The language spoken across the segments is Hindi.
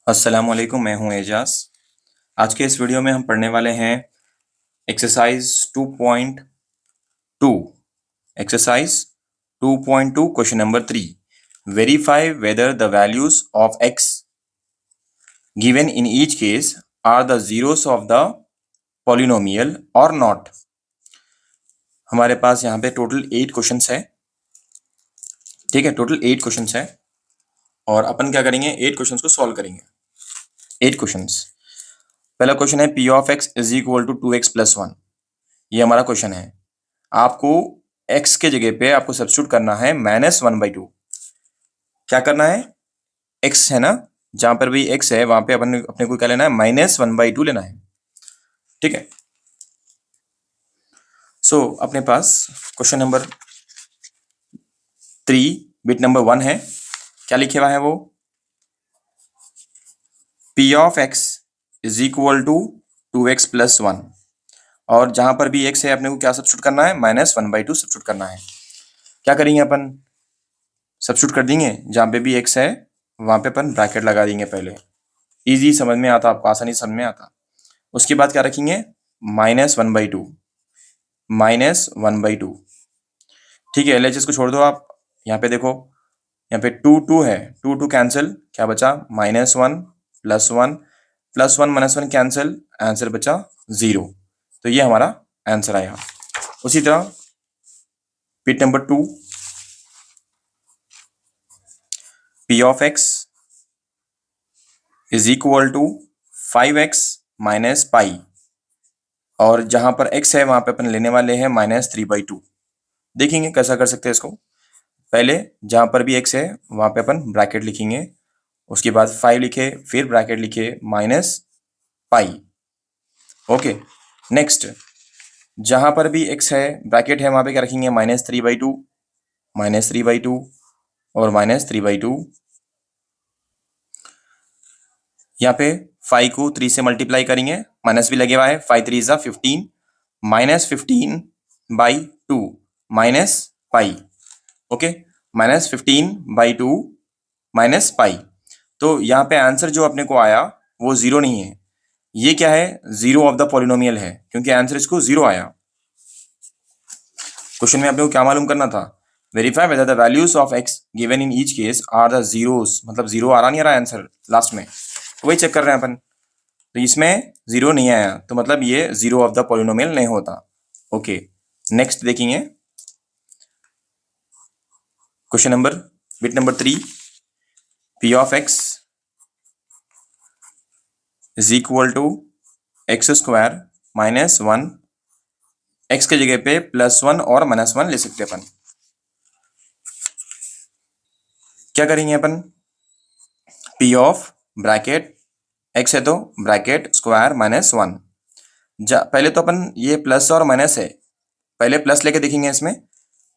अस्सलामुअलैकुम, मैं हूं एजाज। आज के इस वीडियो में हम पढ़ने वाले हैं exercise 2.2। Exercise 2.2 question number 3। Verify whether the values of X given in each case are the zeros of the polynomial और नॉट। हमारे पास यहाँ पे टोटल 8 क्वेश्चंस है। ठीक है, टोटल 8 क्वेश्चंस है और अपन क्या करेंगे, 8 क्वेश्चंस को सॉल्व करेंगे। 8 क्वेश्चंस। पहला क्वेश्चन है P of x is equal to 2x plus 1। ये हमारा क्वेश्चन है। आपको x के जगह पे आपको सब्स्टिट्यूट करना है -1/2। क्या करना है, x है ना, जहां पर भी x है वहां पे अपन अपने को क्या लेना है, -1/2 लेना है। ठीक है। अपने पास क्वेश्चन नंबर 3 बिट नंबर 1 है। क्या लिखे हुआ है वो, p of x is equal to 2x plus 1। और जहां पर भी x है अपने को क्या सब्स्टिट्यूट करना है, -1/2 सब्स्टिट्यूट करना है। क्या करेंगे अपन, सब्स्टिट्यूट कर देंगे जहां पे भी x है वहां पे अपन ब्रैकेट लगा देंगे। पहले इजी समझ में आता, आपको आसानी समझ में आता। उसके बाद क्या रखेंगे, -1/2, -1/2। ठीक है, LHS को छोड़ दो आप। यहाँ पे देखो, यहाँ पे 2 है, 2 कैंसिल, क्या बचा, -1 प्लस 1 प्लस 1 -1 कैंसिल, आंसर बचा 0। तो ये हमारा आंसर आया। उसी तरह bit number 2, p of x is equal to 5x minus pi. और जहां पर x है वहां पे अपन लेने वाले हैं -3/2। देखेंगे कैसा कर सकते हैं इसको। पहले जहां पर भी x है वहां पे अपन ब्रैकेट लिखेंगे, उसके बाद 5 लिखे, फिर ब्रैकेट लिखे माइनस पाई। ओके। नेक्स्ट, जहां पर भी x है ब्रैकेट है वहां पे क्या रखेंगे, -3/2, -3/2 और -3/2। यहाँ पे 5 को 3 से मल्टीप्लाई करेंगे, माइनस भी लगे हुआ है, 5 3 ज़ा 15, -15/2 minus pi. Okay, -15/2 minus pi. तो यहाँ पे आंसर जो अपने को आया वो 0 नहीं है। ये क्या है, 0 ऑफ द पॉलिनोमियल है, क्योंकि आंसर इसको 0 आया। क्वेश्चन में अपने को क्या मालूम करना था, verify whether the values of X given in each case are the zeros. मतलब 0 आ रहा नहीं आ रहा आंसर लास्ट में, तो वही चेक कर रहे हैं अपन। तो इसमें 0 नहीं आया, तो मतलब ये 0 ऑफ द पॉलिनोमियल नहीं होता। ओके, नेक्स्ट देखेंगे question number bit number 3, p of x is equal to x² minus 1। x के जगह पे +1 और -1 ले सकते अपन। क्या करेंगे अपन, p ऑफ ब्रैकेट x है तो ब्रैकेट स्क्वायर -1। पहले तो अपन ये प्लस और माइनस है, पहले प्लस लेके देखेंगे इसमें,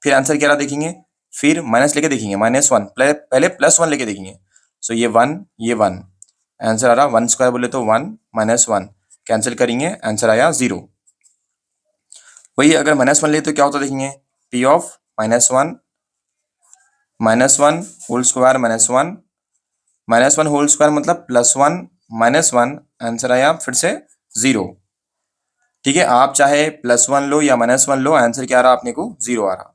फिर आंसर क्या रहा देखेंगे, फिर माइनस लेके देखेंगे, -1, पहले +1 लेके देखेंगे। सो ये 1, ये 1, आंसर आ रहा 1² बोले तो 1 -1 कैंसिल करेंगे, आंसर आया 0। वही अगर -1 ले तो क्या होता देखेंगे, p of -1 whole square -1 whole square मतलब +1 -1, आंसर आया फिर से 0। ठीक है, आप चाहे +1 लो या -1 लो, आंसर क्या आ रहा अपने को, 0 आ रहा।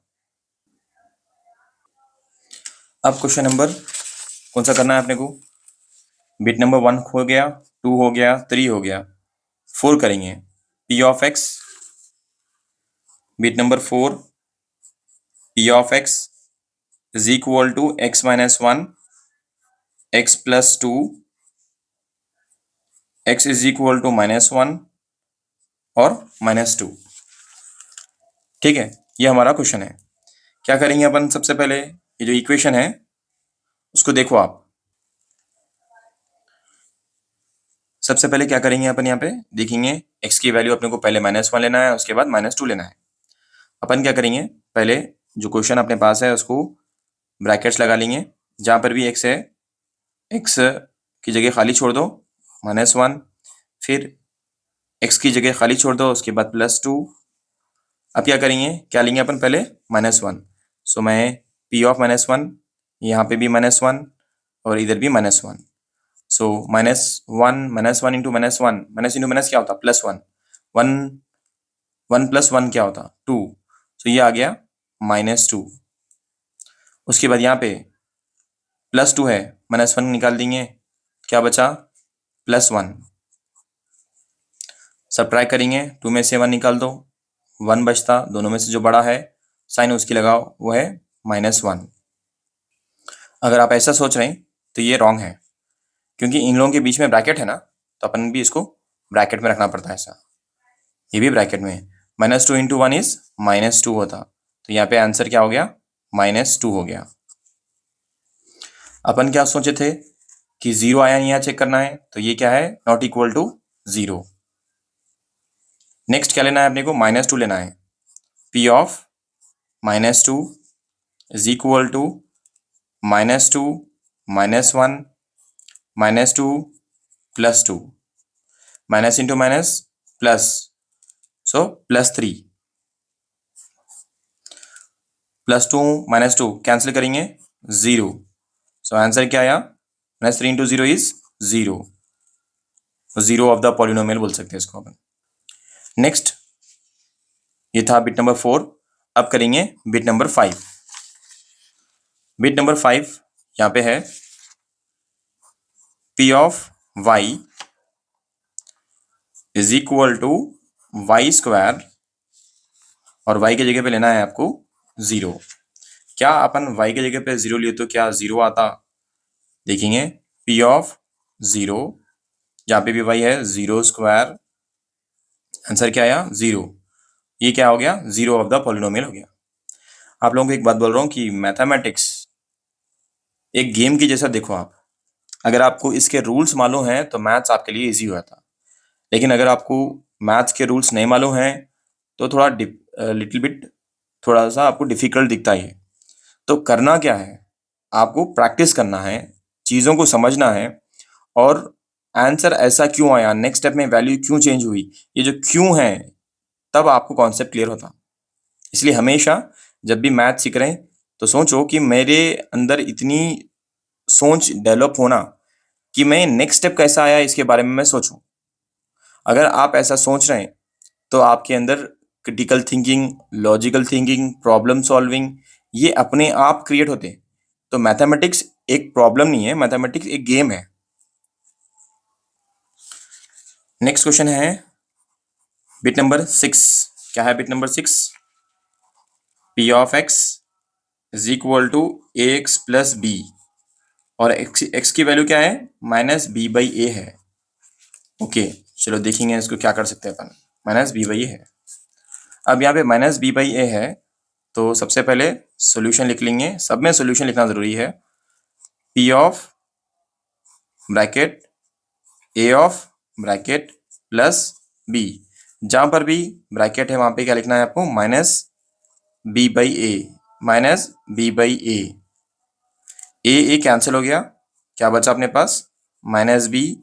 अब क्वेश्चन नंबर कौन सा करना है अपने को, बिट नंबर 1 हो गया, 2 हो गया, 3 हो गया, 4 करेंगे। p of x, bit number 4, p of x is equal to x minus 1, x plus 2, x is equal to -1 और -2। ठीक है, ये हमारा क्वेश्चन है। क्या करेंगे अपन, सबसे पहले ये जो इक्वेशन है उसको देखो आप। सबसे पहले क्या करेंगे अपन, यहाँ पे देखेंगे x की वैल्यू अपने को पहले -1 लेना है, उसके बाद -2 लेना है। अपन क्या करेंगे, पहले जो क्वेश्चन अपने पास है उसको ब्रैकेट्स लगा लेंगे, जहां पर भी x है x की जगह खाली छोड़ दो, -1, फिर x की जगह खाली छोड़ दो, उसके बाद +2। अब क्या करेंगे, क्या लेंगे अपन, पहले -1। सो मैं p ऑफ -1, यहाँ पे भी -1 और इधर भी -1, सो -1 इंटू -1, माइनस इंटू माइनस क्या होता? +1, 1 1 + 1 क्या होता? 2, तो ये आ गया -2। उसके बाद यहाँ पे +2 है, -1 निकाल देंगे, क्या बचा? +1। सब्ट्रैक्ट करेंगे, 2 में से 1 निकाल दो, 1 बचता, दोनों में से जो बड़ा है साइन उसकी लगाओ, वो है -1। अगर आप ऐसा सोच रहे हैं तो ये रॉन्ग है, क्योंकि इन लोगों के बीच में ब्रैकेट है ना, तो अपन भी इसको ब्रैकेट में रखना पड़ता है ऐसा। ये भी ब्रैकेट में है, -2 इंटू 1 इज -2 होता, तो यहाँ पे आंसर क्या हो गया? -2 हो गया। अपन क्या सोचे थे कि 0 आया नहीं आया चेक करना है, तो ये क्या है? Not equal to 0। नेक्स्ट क्या लेना है अपने को? -2 लेना है। P of -2 is equal to -2 -1 -2 +2, minus into minus plus, so +3, +2 -2 cancel करेंगे, 0। सो आंसर क्या आया? -3 into 0 is 0। 0 of the polynomial बोल सकते हैं इसको अपन। नेक्स्ट, ये था बिट नंबर 4। अब करेंगे बिट नंबर 5। बिट नंबर 5 यहाँ पे है P of y is equal to Y square, और y की जगह पे लेना है आपको 0। क्या अपन y की जगह पे 0 लिए तो क्या 0 आता? देखेंगे, P ऑफ 0, जहाँ पे भी y है 0 स्क्वायर, आंसर क्या आया? 0। ये क्या हो गया? 0 ऑफ द पॉलिनोमियल हो गया। आप लोगों को एक बात बोल रहा हूँ कि मैथमेटिक्स एक गेम की जैसा देखो आप। अगर आपको इसके रूल्स मालूम हैं तो मैथ्स आपके लिए इजी हुआ था, लेकिन अगर आपको मैथ्स के रूल्स नहीं मालूम हैं तो थोड़ा लिटिल बिट थोड़ा सा आपको डिफिकल्ट दिखता ही है। तो करना क्या है? आपको प्रैक्टिस करना है, चीज़ों को समझना है, और आंसर ऐसा क्यों आया, नेक्स्ट स्टेप में वैल्यू क्यों चेंज हुई, ये जो क्यों है, तब आपको कॉन्सेप्ट क्लियर होता। इसलिए हमेशा जब भी मैथ सीख रहे हैं तो सोचो कि मेरे अंदर इतनी सोच डेवलप होना कि मैं नेक्स्ट स्टेप कैसा आया इसके बारे में मैं सोचूं। अगर आप ऐसा सोच रहे हैं तो आपके अंदर critical thinking, logical thinking, problem solving, ये अपने आप क्रिएट होते हैं। तो मैथमेटिक्स एक प्रॉब्लम नहीं है, मैथमेटिक्स एक गेम है। नेक्स्ट क्वेश्चन है बिट नंबर 6। क्या है bit number 6? P of x is equal to ax plus B, और x की वैल्यू क्या है? -b/a है। ओके, चलो देखेंगे इसको क्या कर सकते हैं अपन। -b/a है। अब यहाँ पे -b/a है, तो सबसे पहले सॉल्यूशन लिख लेंगे। सब में सॉल्यूशन लिखना जरूरी है। P of bracket a of bracket plus b, जहां पर भी ब्रैकेट है वहां पे क्या लिखना है आपको? -b/a, -b/a। ए कैंसिल हो गया, क्या बचा अपने पास? -b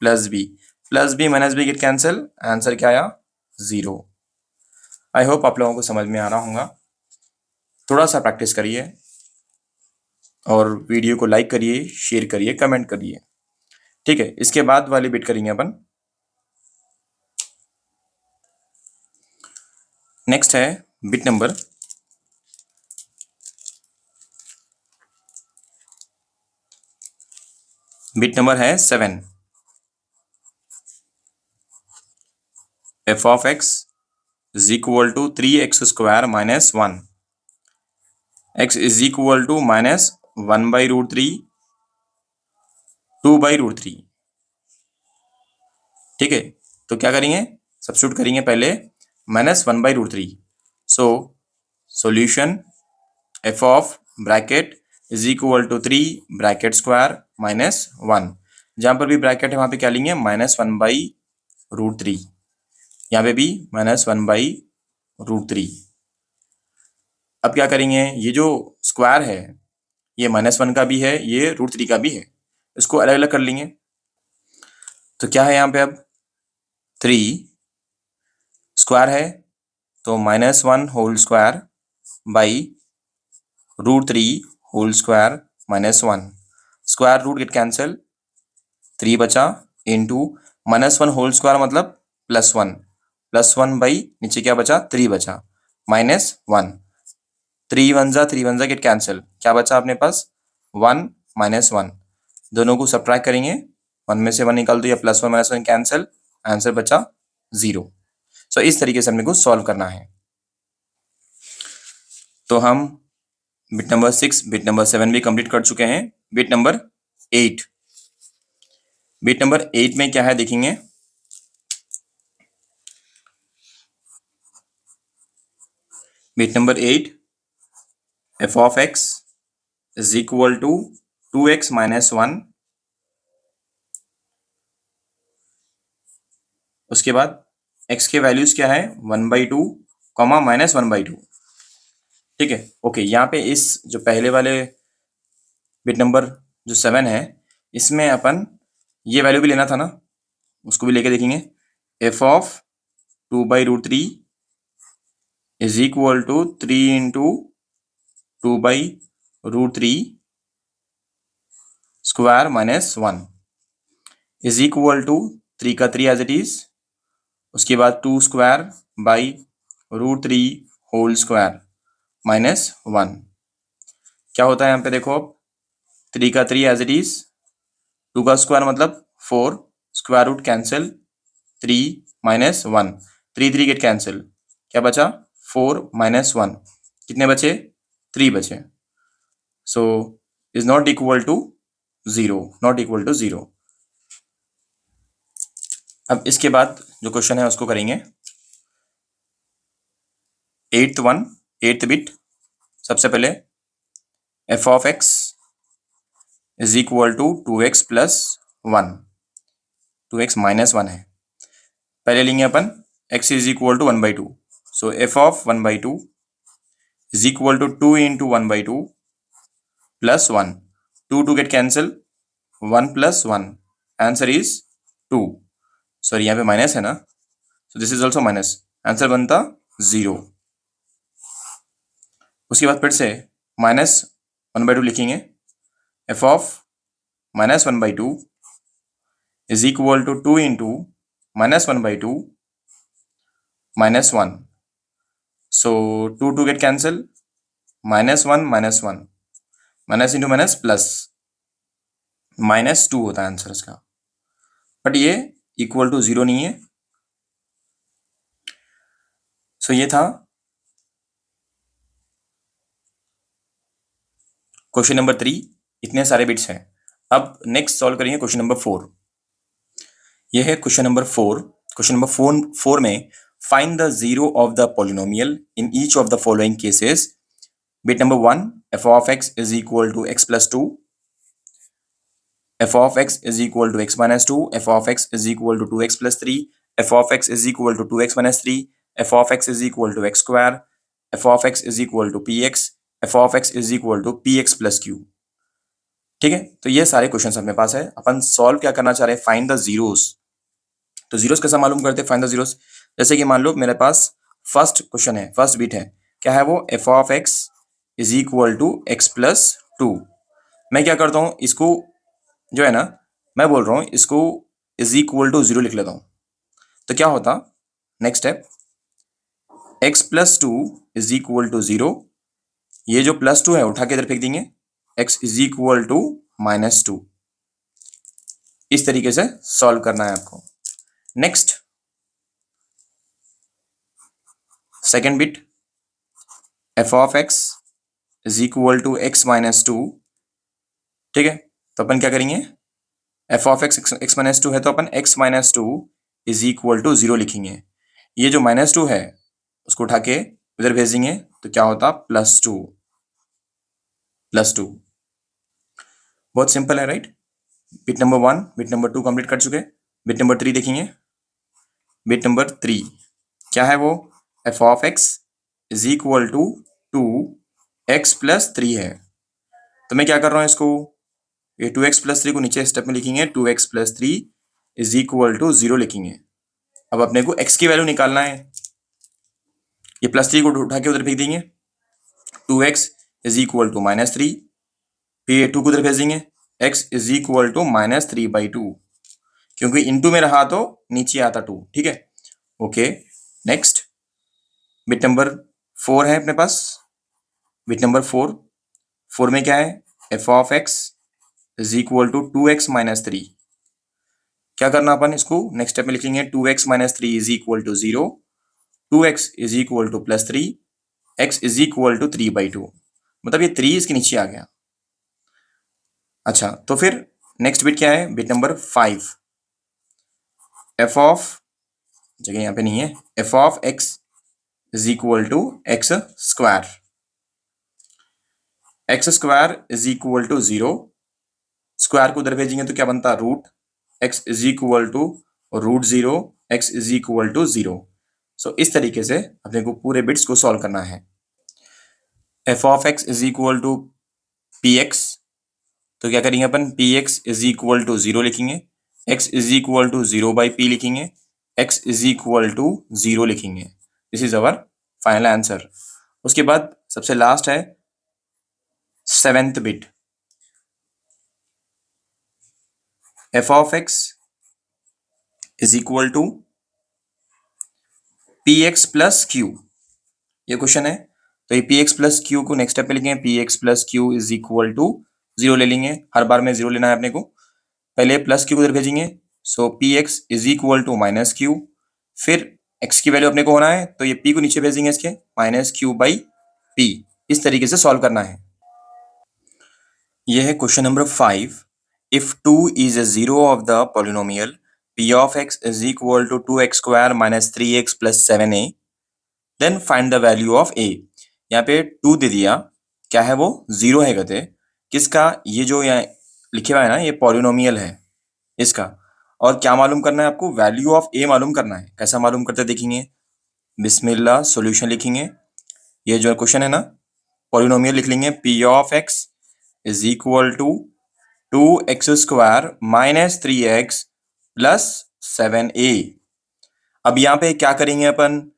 plus B, plus B minus B get cancel, answer क्या आया? 0। आई होप आप लोगों को समझ में आ रहा होगा। थोड़ा सा प्रैक्टिस करिए और वीडियो को लाइक करिए, शेयर करिए, कमेंट करिए। ठीक है, इसके बाद वाली बिट करेंगे अपन। नेक्स्ट है बिट नंबर है 7। f of x is equal to 3x square minus 1, x is equal to -1/√3, 2/√3। ठीक है, तो क्या करेंगे? सब्स्टिट्यूट करेंगे पहले -1/√3। So solution f of bracket is equal to 3 bracket square -1, जहां पर भी ब्रैकेट है वहां पे क्या लेंगे? -1/√3, यहाँ पे भी -1/√3। अब क्या करेंगे? ये जो स्क्वायर है ये -1 का भी है, ये √3 का भी है, इसको अलग अलग कर लेंगे। तो क्या है यहाँ पे? अब 3 स्क्वायर है तो -1 whole square by √3 whole square -1, square root get cancel, 3 बचा इंटू -1 होल स्क्वायर मतलब +1, +1 बाई नीचे क्या बचा 3 बचा -1, 3 वन जा गेट कैंसिल, क्या बचा अपने पास 1 -1, दोनों को सब्ट्रैक्ट करेंगे, 1 में से 1 निकाल दो या +1 -1 कैंसिल, आंसर बचा 0। सो इस तरीके से हमने को सॉल्व करना है। तो हम बिट नंबर 6, बिट नंबर 7 भी कंप्लीट कर चुके हैं। बिट नंबर 8, बिट नंबर 8 में क्या है देखेंगे। Bit number 8, f of x is equal to 2x minus 1, उसके बाद x के वैल्यूज क्या है 1/2 कॉमा -1/2। ठीक है, ओके। यहाँ पे इस जो पहले वाले बिट नंबर जो 7 है, इसमें अपन ये वैल्यू भी लेना था ना, उसको भी लेके देखेंगे। f of 2/√3 is equal to 3 into 2/√3 square -1 is equal to 3 का 3 एज इट इज, उसके बाद 2 स्क्वायर बाई √3 होल स्क्वायर -1। क्या होता है यहाँ पे देखो, अब 3 का 3 एज इट इज, 2 का स्क्वायर मतलब 4, square root cancel, 3 -1, 3 3 get cancel, क्या बचा 4 -1, कितने बचे 3 बचे। So is not equal to 0, not equal to 0। अब इसके बाद जो क्वेश्चन है उसको करेंगे। 8th बिट, सबसे पहले f of x is equal to 2x plus 1, 2x -1 है। पहले लेंगे अपन x is equal to 1/2, so f of 1/2 is equal to 2 into 1/2 plus 1, 2 get cancel, 1 plus 1, answer is 2। Sorry यहाँ पे माइनस है ना, so this is also minus, answer बनता 0। उसके बाद फिर से -1/2 लिखेंगे। f of -1/2 is equal to 2 into -1/2 -1, so 2 get cancel, -1 -1, minus into minus plus, -2 होता है आंसर इसका, बट ये इक्वल टू 0 नहीं है। सो ये था क्वेश्चन नंबर 3, इतने सारे बिट्स हैं। अब नेक्स्ट सॉल्व करेंगे क्वेश्चन नंबर 4। ये है क्वेश्चन नंबर 4। क्वेश्चन नंबर 4 में find the zero of the polynomial in each of the following cases. Bit number 1, f of x is equal to x plus 2, f of x is equal to x minus 2, f of x is equal to 2x plus 3, f of x is equal to 2x minus 3, f of x is equal to x square, f of x is equal to px, f of x is equal to px plus q। ठीक है, तो ये सारे क्वेश्चंस अपने पास है। अपन सॉल्व क्या करना चाह रहे हैं, फाइंड द जीरोस। तो जीरोस कैसा मालूम करते हैं, फाइंड द जीरोस। जैसे कि मान लो मेरे पास फर्स्ट क्वेश्चन है, फर्स्ट बिट है, क्या है वो, f of x is equal to x plus 2। मैं क्या करता हूँ, इसको जो है ना, मैं बोल रहा हूं इसको इज इक्वल टू 0 लिख लेता हूं। तो क्या होता, next step, x plus 2 is equal to 0, ये जो प्लस 2 है उठा के इधर फेंक देंगे, x इज इक्वल टू -2। इस तरीके से सॉल्व करना है आपको। Next second bit, f of x is equal to x minus 2। ठीक है, तो अपन क्या करेंगे, f ऑफ x माइनस 2 है तो अपन x minus 2 is equal to 0 लिखेंगे। ये जो -2 है उसको उठा के इधर भेज देंगे, तो क्या होता, +2, +2। बहुत सिंपल है, right. Bit number 1, bit number 2 complete कर चुके। बिट नंबर 3 देखेंगे। बिट नंबर 3 क्या है वो, f of x is equal to 2x plus 3 है। तो मैं क्या कर रहा हूं, इसको ये 2x प्लस 3 को नीचे स्टेप में लिखेंगे, 2x plus 3 is equal to 0 लिखेंगे। अब अपने को x की वैल्यू निकालना है, ये +3 को उठा के उधर फेंक देंगे, 2x इज इक्वल टू -3, फिर 2 को उधर भेज देंगे, x इज इक्वल टू -3/2। क्योंकि इनटू में रहा तो नीचे आता 2, ठीक है। ओके, नेक्स्ट बिट नंबर 4 है अपने पास। बिट नंबर 4 में क्या है, f of x is equal to 2x-3। क्या करना अपन इसको नेक्स्ट स्टेप में लिखेंगे, 2x-3 is equal to 0, 2x is equal to +3, x is equal to 3/2। मतलब ये 3 इसके नीचे आ गया। अच्छा, तो फिर नेक्स्ट बिट क्या है, बिट नंबर 5, एफ ऑफ, जगह यहाँ पे नहीं है, f of x is equal to x square, x square is equal to 0, square को उधर भेजेंगे तो क्या बनता है, root x is equal to √0, x is equal to 0। So इस तरीके से अपने को पूरे बिट्स को सॉल्व करना है। F of x is equal to p x, तो क्या करेंगे अपन, p x is equal to 0 लिखेंगे, x is equal to 0/p लिखेंगे, x इज इक्वल टू 0 लिखेंगे। This is our final answer. उसके बाद सबसे लास्ट है 7th bit, f of x is equal to p x plus q, ये क्वेश्चन है। तो ये पी एक्स प्लस क्यू को नेक्स्ट स्टेप पे लिखेंगे, p x plus q is equal to 0 ले लेंगे, हर बार में 0 लेना है अपने को। पहले प्लस क्यू को उधर भेजेंगे, so p x is equal to minus q, फिर एक्स की वैल्यू अपने को होना है तो ये पी को नीचे भेजेंगे इसके, -q/p। इस तरीके से सॉल्व करना है। यह है question number 5। If 2 is a zero of the polynomial p of x is equal to 2x² - 3x + 7a, then find the value of a। यहाँ पे 2 दे दिया, क्या है वो, 0 है कहते, किसका, ये जो यहाँ लिखे हुआ है ना, ये पॉलिनोमियल है इसका। और क्या मालूम करना है आपको, वैल्यू ऑफ a मालूम करना है। कैसा मालूम करते देखेंगे, बिस्मिल्लाह, सॉल्यूशन लिखेंगे। ये जो क्वेश्चन है ना, पॉलिनोमियल लिख लेंगे, p of x is equal to 2x² - 3x + 7a। अब यहाँ पे क्या करेंगे अपन,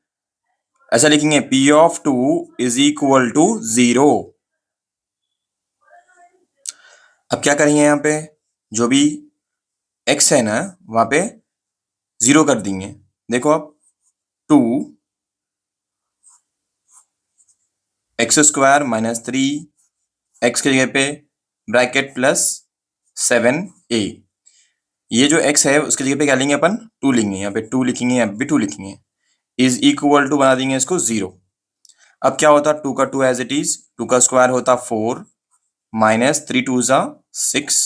ऐसा लिखेंगे, p of 2 is equal to 0। अब क्या करेंगे, यहाँ पे जो भी x है ना वहां पे 0 कर देंगे। देखो अब 2x² - 3 x के जगह पे ब्रैकेट +7a। ये जो x है उसके जगह पे क्या लेंगे अपन, 2 लेंगे, यहाँ पे 2 लिखेंगे, यहाँ पे 2 लिखेंगे, इज इक्वल टू बना देंगे इसको 0। अब क्या होता, 2 का 2 एज इट इज, 2 का स्क्वायर होता 4 -3 2 6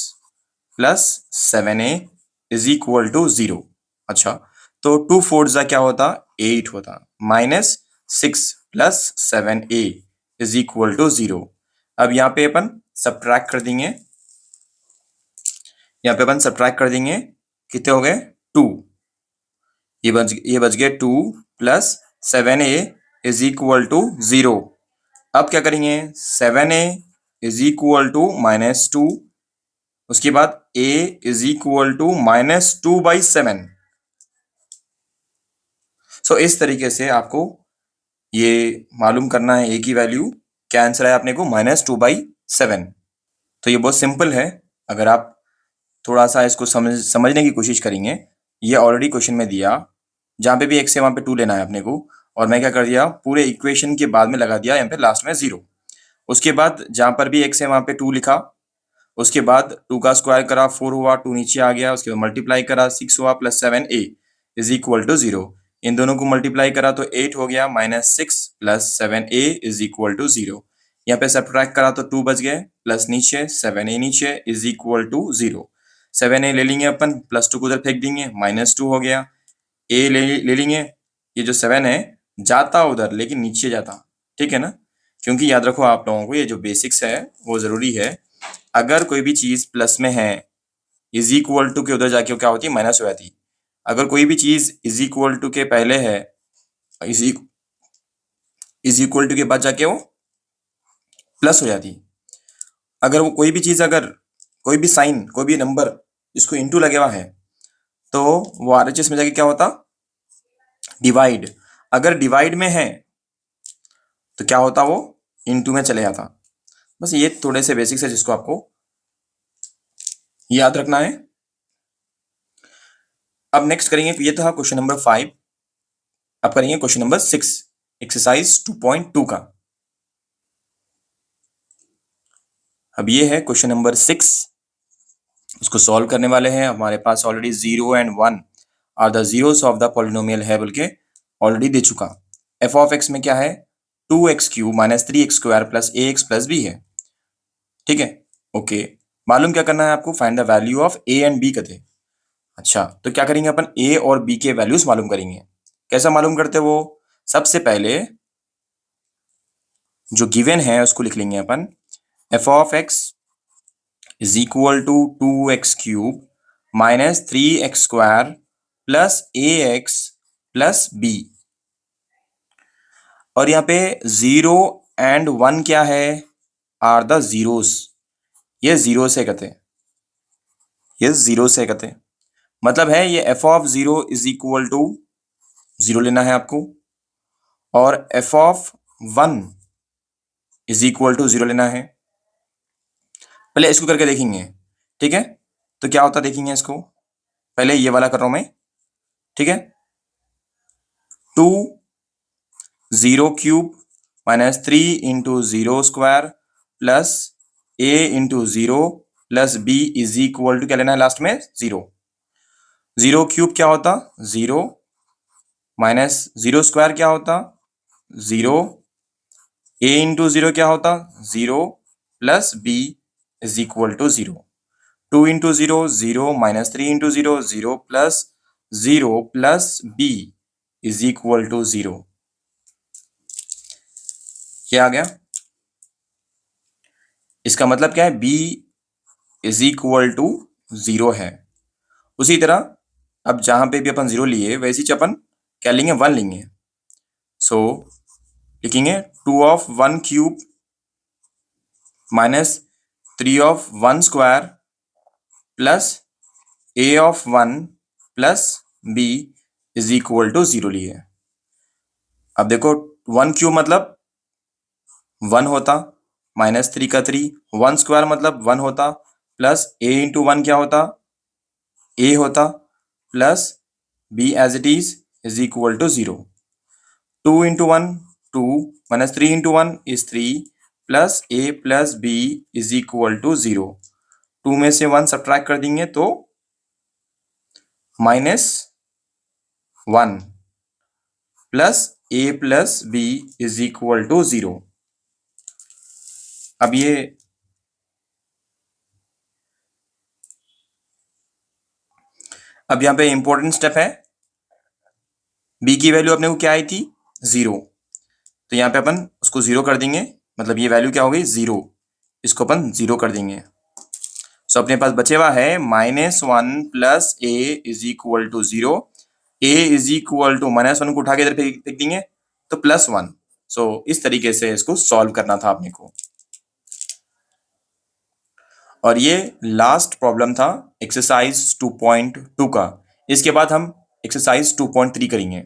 + 7a इज इक्वल टू 0। अच्छा, तो 2 4 क्या होता, 8 होता, -6 + 7a इज इक्वल टू 0। अब यहाँ पे अपन सब्ट्रैक्ट कर देंगे, यहाँ पे अपन सब्ट्रैक्ट कर देंगे, कितने हो गए, 2, ये बच गए 2 + 7a इज इक्वल टू 0। अब क्या करेंगे, 7a इज इक्वल टू -2, उसके बाद a इज इक्वल टू -2/7। सो इस तरीके से आपको ये मालूम करना है a की वैल्यू, क्या आंसर है अपने को, -2/7। तो ये बहुत सिंपल है, अगर आप थोड़ा सा इसको समझने की कोशिश करेंगे। ये ऑलरेडी क्वेश्चन में दिया, जहाँ पे भी x है वहाँ पे 2 लेना है अपने को, और मैं क्या कर दिया, पूरे इक्वेशन के बाद में लगा दिया यहाँ पे लास्ट में 0। उसके बाद जहाँ पर भी x है वहाँ पे 2 लिखा, उसके बाद 2 का स्क्वायर करा 4 हुआ, 2 नीचे आ गया, उसके बाद मल्टीप्लाई करा 6 हुआ + 7a इज इक्वल टू 0। इन दोनों को मल्टीप्लाई करा तो 8 हो गया, -6 + 7a इज इक्वल टू 0। यहाँ पे सब्ट्रैक्ट करा तो 2 बच गए, प्लस नीचे 7a नीचे इज इक्वल टू 0। 7a ले लेंगे अपन, +2 को उधर फेंक देंगे, -2 हो गया, a ले लेंगे, ये जो 7 है जाता उधर लेकिन नीचे जाता, ठीक है ना। क्योंकि याद रखो आप लोगों को, ये जो बेसिक्स है वो जरूरी है। अगर कोई भी चीज प्लस में है, इज इक्वल टू के उधर जाके क्या होती है, माइनस हो जाती। अगर कोई भी चीज इज इक्वल टू के पहले है, इज इक्वल टू के बाद जाके वो प्लस हो जाती। अगर वो कोई भी चीज, अगर कोई भी साइन, कोई भी नंबर इसको इंटू लगे हुआ है तो वो आरएचएस में जाके क्या होता, डिवाइड। अगर डिवाइड में है तो क्या होता, वो इंटू में चले जाता। बस ये थोड़े से बेसिक्स है जिसको आपको याद रखना है। अब नेक्स्ट करेंगे, ये था क्वेश्चन नंबर 5। अब करेंगे क्वेश्चन नंबर 6, एक्सरसाइज 2.2 का। अब ये है क्वेश्चन नंबर 6, इसको सॉल्व करने वाले हैं। हमारे पास already 0 and 1 are the zeros of the polynomial है बोल के ऑलरेडी दे चुका। एफ ऑफ एक्स में क्या है, 2x³ minus 3x² plus ax plus b है। ठीक है, ओके। मालूम क्या करना है आपको, find the value of a and b कहते। अच्छा, तो क्या करेंगे अपन, a और b के वैल्यूज मालूम करेंगे। कैसा मालूम करते वो, सबसे पहले जो गिवन है उसको लिख लेंगे अपन। F of x is equal to 2x³ minus 3x² plus ax plus b। और यहाँ पे 0 एंड 1 क्या है, आर द जीरोस। ये जीरो से कहते हैं, ये जीरो से कहते हैं। मतलब है ये f of 0 is equal to 0 लेना है आपको, और f of 1 is equal to 0 लेना है। पहले इसको करके देखेंगे, ठीक है। तो क्या होता देखेंगे इसको, पहले ये वाला कर रहा हूं मैं, ठीक है। 2 0³ minus 3 into 0² plus a into 0 plus b is equal to क्या लेना है लास्ट में, 0। 0³ क्या होता, 0 माइनस 0² क्या होता, 0। a इंटू 0 क्या होता, 0 plus b is equal to 0। 2 into 0 0 minus 3 into 0 0 plus b is equal to 0। क्या आ गया, इसका मतलब क्या है, b इज इक्वल टू 0 है। उसी तरह अब जहां पे भी अपन 0 लिए वैसे ही अपन क्या लेंगे, 1 लेंगे। सो लिखेंगे 2 of 1³ minus 3 of 1² plus a of 1 plus b is equal to 0 लिए। अब देखो 1³ मतलब 1 होता, माइनस 3 का 3, 1² मतलब 1 होता, प्लस a इंटू 1 क्या होता, a होता, plus b as it is equal to 0। 2 into 1 2 minus 3 into 1 is 3 plus a plus b is equal to 0। 2 में से 1 सब्ट्रैक्ट कर देंगे तो minus 1 plus a plus b is equal to 0। अब यहाँ पे इंपॉर्टेंट स्टेप है, b की वैल्यू अपने को क्या आई थी, 0। तो यहाँ पे अपन उसको 0 कर देंगे, मतलब ये वैल्यू क्या हो गई, 0। इसको अपन 0 कर देंगे। सो अपने पास बचे हुआ है -1 plus a is equal to 0। a is equal to -1 को उठा के इधर फेंक देंगे तो +1। सो इस तरीके से इसको सॉल्व करना था अपने को। और ये लास्ट प्रॉब्लम था एक्सरसाइज 2.2 का। इसके बाद हम एक्सरसाइज 2.3 करेंगे।